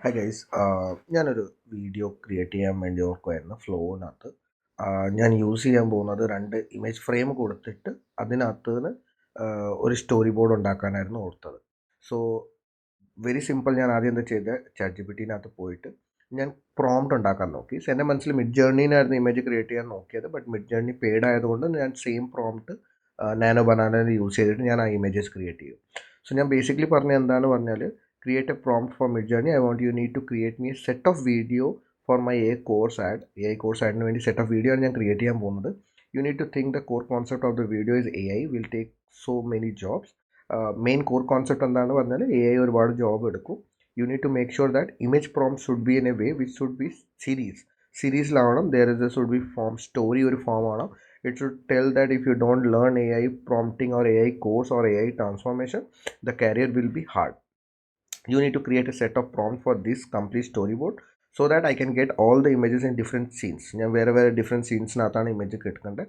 Hi guys, ഞാനൊരു video create ചെയ്യാൻ വേണ്ടി ഓർക്കുമായിരുന്നു ഫ്ലോവിനകത്ത്. ഞാൻ യൂസ് ചെയ്യാൻ പോകുന്നത് 2 ഇമേജ് ഫ്രെയിം കൊടുത്തിട്ട് അതിനകത്ത് നിന്ന് ഒരു സ്റ്റോറി ബോർഡ് ഉണ്ടാക്കാനായിരുന്നു ഓർത്തത്. So very simple. ഞാൻ ആദ്യം എന്താ ചെയ്തത്, ചാറ്റ് ജി പി ടിനകത്ത് പോയിട്ട് ഞാൻ പ്രോംപ്റ്റ് ഉണ്ടാക്കാൻ നോക്കി. സോ എൻ്റെ മനസ്സിൽ മിഡ് ജേർണിനായിരുന്നു ഇമേജ് ക്രിയേറ്റ് ചെയ്യാൻ നോക്കിയത്. ബട്ട് മിഡ് ജേർണി പെയ്ഡ് ആയതുകൊണ്ട് ഞാൻ same prompt nano banana use ചെയ്തിട്ട് ഞാൻ ആ ഇമേജസ് ക്രിയേറ്റ് ചെയ്യും. സോ ഞാൻ ബേസിക്കലി പറഞ്ഞ എന്താണെന്ന് പറഞ്ഞാൽ, create a prompt for Midjourney. I want you need to create me a set of video for my AI course ad. AI course ad വേണ്ടി set of video ആണ് ഞാൻ create ചെയ്യാൻ പോകുന്നത്. You need to think the core concept of the video is AI will take so many jobs. Main core concept എന്താണ് പറഞ്ഞാൽ AI ഒരുപാട് job എടുക്കും. You need to make sure that image prompt should be in a way which should be സീരീസിലാവണം. should be form story ഒരു form ആണ്. It should tell that if you don't learn AI prompting or AI course or AI transformation, the career will be hard. You need to create a set of prompts for this complete storyboard so that I can get all the images in different scenes. ഞാൻ വേറെ different scenes നാത്താണ് image കിട്ടുന്നത്.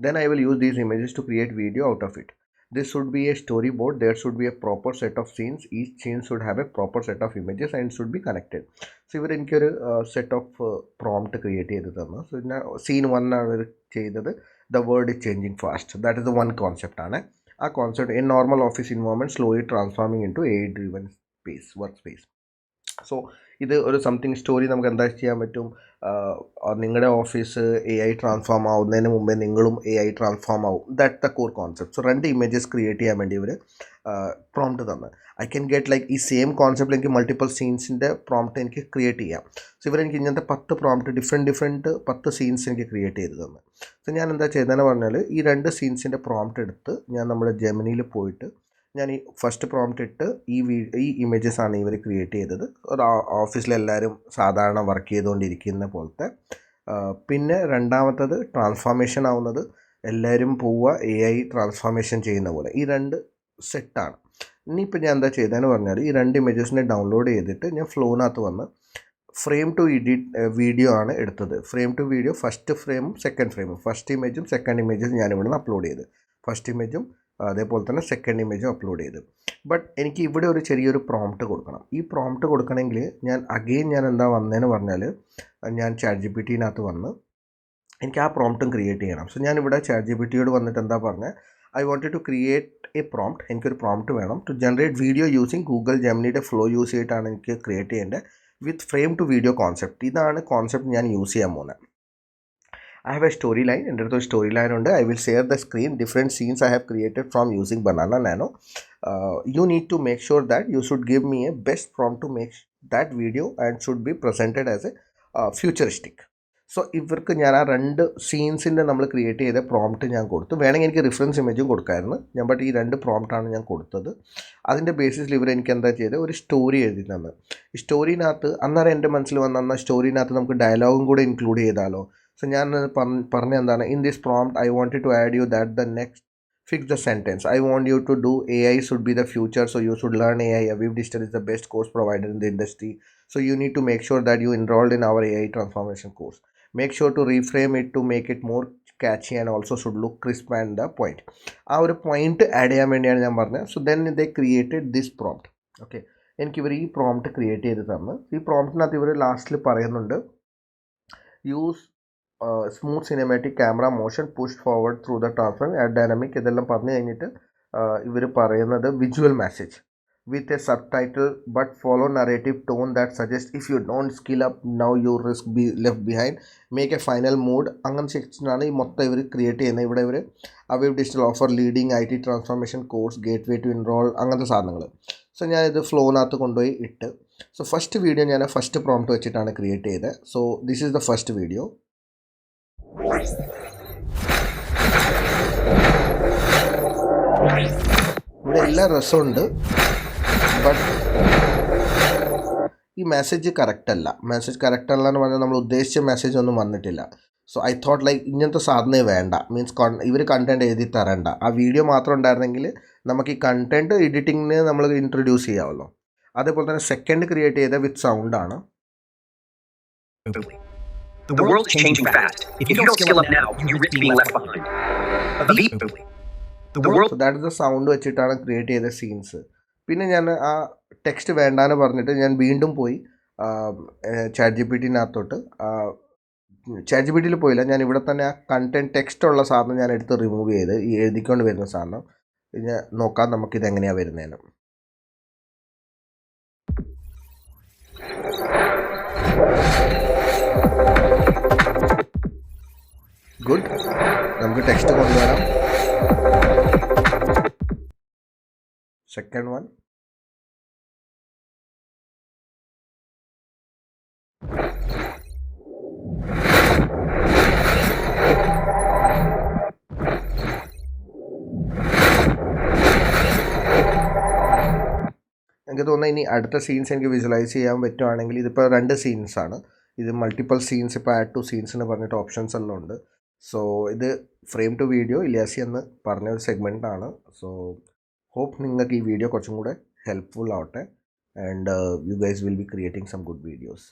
Then I will use these images to create video out of it. This should be a storyboard. There should be a proper set of scenes. Each scene should have a proper set of images and should be connected. So ഇവിടെ എനിക്കൊരു set of prompt create ചെയ്ത് തന്നു. So scene 1 ആണ് ചെയ്തത്. The word is changing fast. That is the one concept ആണ്. ആ concept in normal office environment slowly transforming into AI driven workspace. So ഇത് ഒരു സംതിങ് സ്റ്റോറി നമുക്ക് എന്താ ചെയ്യാൻ പറ്റും, നിങ്ങളുടെ ഓഫീസ് AI ട്രാൻസ്ഫോം ആവുന്നതിന് മുമ്പേ നിങ്ങളും AI ട്രാൻസ്ഫോം ആവും. That the core concept. So 2 images create ചെയ്യാൻ വേണ്ടി ഇവർ പ്രോംപ്റ്റ് തന്ന്. ഐ ക്യാൻ ഗെറ്റ് ലൈക്ക് ഈ സെയിം കോൺസെപ്റ്റിൽ എനിക്ക് മൾട്ടിപ്പിൾ സീൻസിൻ്റെ പ്രോംപ്റ്റ് എനിക്ക് ക്രിയേറ്റ് ചെയ്യാം. സോ ഇവരെനിക്ക് ഇങ്ങനത്തെ 10 പ്രോംപ്റ്റ് ഡിഫറെൻറ്റ് 10 സീൻസ് എനിക്ക് ക്രിയേറ്റ് ചെയ്ത് തന്നു. സോ ഞാൻ എന്താ ചെയ്തതെന്ന് പറഞ്ഞാൽ, ഈ 2 സീൻസിൻ്റെ പ്രോംപ്റ്റ് എടുത്ത് ഞാൻ നമ്മുടെ ജെമിനിയിൽ പോയിട്ട് ഞാൻ ഈ ഫസ്റ്റ് പ്രോംപ്റ്റ് ഇട്ട് ഈ ഇമേജസ് ആണ് ഇവർ ക്രിയേറ്റ് ചെയ്തത്. ഒരു ഓഫീസിലെല്ലാവരും സാധാരണ വർക്ക് ചെയ്തുകൊണ്ടിരിക്കുന്ന പോലത്തെ. പിന്നെ രണ്ടാമത്തത് ട്രാൻസ്ഫോർമേഷൻ ആവുന്നത് എല്ലാവരും പോവുക AI ട്രാൻസ്ഫോർമേഷൻ ചെയ്യുന്ന പോലെ. ഈ 2 സെറ്റാണ്. ഇനിയിപ്പോൾ ഞാൻ എന്താ ചെയ്തതെന്ന് പറഞ്ഞാൽ, ഈ 2 ഇമേജസിനെ ഡൗൺലോഡ് ചെയ്തിട്ട് ഞാൻ ഫ്ലോനകത്ത് വന്ന് ഫ്രെയിം ടു എഡിറ്റ് വീഡിയോ ആണ് എടുത്തത്. ഫ്രെയിം ടു വീഡിയോ ഫസ്റ്റ് ഫ്രെയിമും സെക്കൻഡ് ഫ്രെയിമും, ഫസ്റ്റ് ഇമേജും സെക്കൻഡ് ഇമേജും ഞാൻ ഇവിടെ നിന്ന് അപ്ലോഡ് ചെയ്ത്, ഫസ്റ്റ് ഇമേജും അതേപോലെ തന്നെ സെക്കൻഡ് ഇമേജും അപ്ലോഡ് ചെയ്ത്. ബട്ട് എനിക്ക് ഇവിടെ ഒരു ചെറിയൊരു പ്രോംപ്റ്റ് കൊടുക്കണം. ഈ പ്രോംപ്റ്റ് കൊടുക്കണമെങ്കിൽ ഞാൻ എന്താ വന്നതെന്ന് പറഞ്ഞാൽ, ഞാൻ ചാറ്റ് ജി പി ടിനകത്ത് വന്ന് എനിക്ക് ആ പ്രോംപ്റ്റും ക്രിയേറ്റ് ചെയ്യണം. സോ ഞാനിവിടെ ചാറ്റ് ജി പി ടിയോട് വന്നിട്ട് എന്താ പറഞ്ഞത്, I wanted to create a prompt. എനിക്കൊരു പ്രോംപ്റ്റ് വേണം to generate video using Google ജെമിനിയുടെ ഫ്ലോ യൂസ് ചെയ്തിട്ടാണ് എനിക്ക് ക്രിയേറ്റ് ചെയ്യേണ്ടത് with frame to video concept. ഇതാണ് കോൺസെപ്റ്റ് ഞാൻ യൂസ് ചെയ്യാൻ പോകുന്നത്. I have a storyline. എൻ്റെ അടുത്ത് ഒരു സ്റ്റോറി ലൈൻ ഉണ്ട്. I will share the screen, different scenes I have created from using Banana Nano. You need to make sure that you should give me a best prompt to make that video and should be presented as a futuristic. So ഇവർക്ക് ഞാൻ ആ 2 സീൻസിൻ്റെ നമ്മൾ create ചെയ്ത prompt ഞാൻ കൊടുത്തു. വേണമെങ്കിൽ എനിക്ക് reference ഇമേജും കൊടുക്കാമായിരുന്നു ഞാൻ, ബട്ട് ഈ 2 പ്രോംപ്റ്റാണ് ഞാൻ കൊടുത്തത്. അതിൻ്റെ ബേസിസിൽ ഇവർ എനിക്ക് എന്താ ചെയ്തത്, ഒരു സ്റ്റോറി എഴുതി തന്നത്. ഈ സ്റ്റോറിനകത്ത് അന്നേരം എൻ്റെ മനസ്സിൽ വന്ന സ്റ്റോറിനകത്ത് നമുക്ക് ഡയലോഗും കൂടെ ഇൻക്ലൂഡ് ചെയ്താലോ. സോ ഞാൻ പറഞ്ഞ എന്താണ്, in this prompt I wanted to add you that the next fix the sentence. I want you to do AI should be the future, so you should learn AI. Aviv Digital is the best course provider in the industry. So you need to make sure that you enrolled in our AI transformation course. Make sure to reframe it to make it more catchy and also should look crisp and the point. ആ ഒരു point add ചെയ്യാൻ വേണ്ടിയാണ് ഞാൻ പറഞ്ഞത്. So then they created this prompt. Okay, എനിക്ക് ഇവർ ഈ prompt create ചെയ്ത് തന്ന്. ഈ പ്രോംപ്റ്റിനകത്ത് ഇവർ ലാസ്റ്റിൽ പറയുന്നുണ്ട്, use smooth cinematic camera motion push forward through the transfer add dynamic. ഇതെല്ലാം പറഞ്ഞു കഴിഞ്ഞിട്ട് ഇവർ പറയുന്നത് visual message with a subtitle but follow narrative tone that suggest if you don't skill up now you risk be left behind make a final mood. അങ്ങനെ സെക്ഷനാണ് ഈ മൊത്തം ഇവർ ക്രിയേറ്റ് ചെയ്യുന്നത്. ഇവിടെ ഇവർ അവീവ് digital offer leading IT transformation course gateway to enrol അങ്ങനത്തെ സാധനങ്ങൾ. സോ ഞാനിത് ഫ്ലോനകത്ത് കൊണ്ടുപോയി ഇട്ട്. സോ ഫസ്റ്റ് വീഡിയോ ഞാൻ ഫസ്റ്റ് പ്രോംപ്റ്റ് വെച്ചിട്ടാണ് ക്രിയേറ്റ് ചെയ്തത്. So this is the first video. ഇവിടെ എല്ലാ രസമുണ്ട്, ബട്ട് ഈ മെസ്സേജ് കറക്റ്റ് അല്ല എന്ന് പറഞ്ഞാൽ നമ്മൾ ഉദ്ദേശിച്ച മെസ്സേജ് ഒന്നും വന്നിട്ടില്ല. സോ ഐ തോട്ട് ലൈക്ക് ഇങ്ങനത്തെ സാധനമേ വേണ്ട, മീൻസ് ഇവർ കണ്ടൻറ്റ് എഴുതി തരണ്ട. ആ വീഡിയോ മാത്രം ഉണ്ടായിരുന്നെങ്കിൽ നമുക്ക് ഈ കണ്ടൻറ്റ് എഡിറ്റിങ്ങിന് നമ്മൾ ഇൻട്രൊഡ്യൂസ് ചെയ്യാമല്ലോ. അതേപോലെ തന്നെ സെക്കൻഡ് ക്രിയേറ്റ് ചെയ്ത വിത്ത് സൗണ്ടാണ്. The world is changing fast. If you don't skill up now, you risk being left behind. So that is the sound വെച്ചിട്ടാണ് ക്രിയേറ്റ് ചെയ്ത സീൻസ്. പിന്നെ ഞാൻ ആ ടെക്സ്റ്റ് വേണ്ടാന്ന് പറഞ്ഞിട്ട് ഞാൻ വീണ്ടും പോയി ചാറ്റ് ജി പി ടിനകത്തോട്ട് ചാറ്റ് ജി പി ടിയിൽ പോയില്ല, ഞാൻ ഇവിടെ തന്നെ ആ കണ്ടൻറ് ടെക്സ്റ്റ് ഉള്ള സാധനം ഞാൻ എടുത്ത് റിമൂവ് ചെയ്ത് ഈ എഴുതിക്കൊണ്ട് വരുന്ന സാധനം ഞാൻ നോക്കാം നമുക്കിത് എങ്ങനെയാണ് വരുന്നതെന്ന്. ഗുഡ്, നമുക്ക് ടെക്സ്റ്റ് കൊണ്ടുവരാം. സെക്കൻഡ് വൺ, എനിക്ക് തോന്നുന്നത് ഇനി അടുത്ത സീൻസ് എനിക്ക് വിഷ്വലൈസ് ചെയ്യാൻ പറ്റുവാണെങ്കിൽ, ഇതിപ്പോൾ 2 സീൻസാണ്, ഇത് മൾട്ടിപ്പിൾ സീൻസ്, ഇപ്പോൾ ആഡ് ടു സീൻസ് എന്ന് പറഞ്ഞിട്ട് ഓപ്ഷൻസ് എല്ലാം ഉണ്ട്. സോ ഇത് ഫ്രെയിം ടു വീഡിയോ ഇലിയാസി എന്ന് പറഞ്ഞൊരു സെഗ്മെൻറ്റാണ്. സോ ഹോപ്പ് നിങ്ങൾക്ക് ഈ വീഡിയോ കുറച്ചും കൂടെ ഹെൽപ്ഫുൾ ആവട്ടെ, and you guys will be creating some good videos.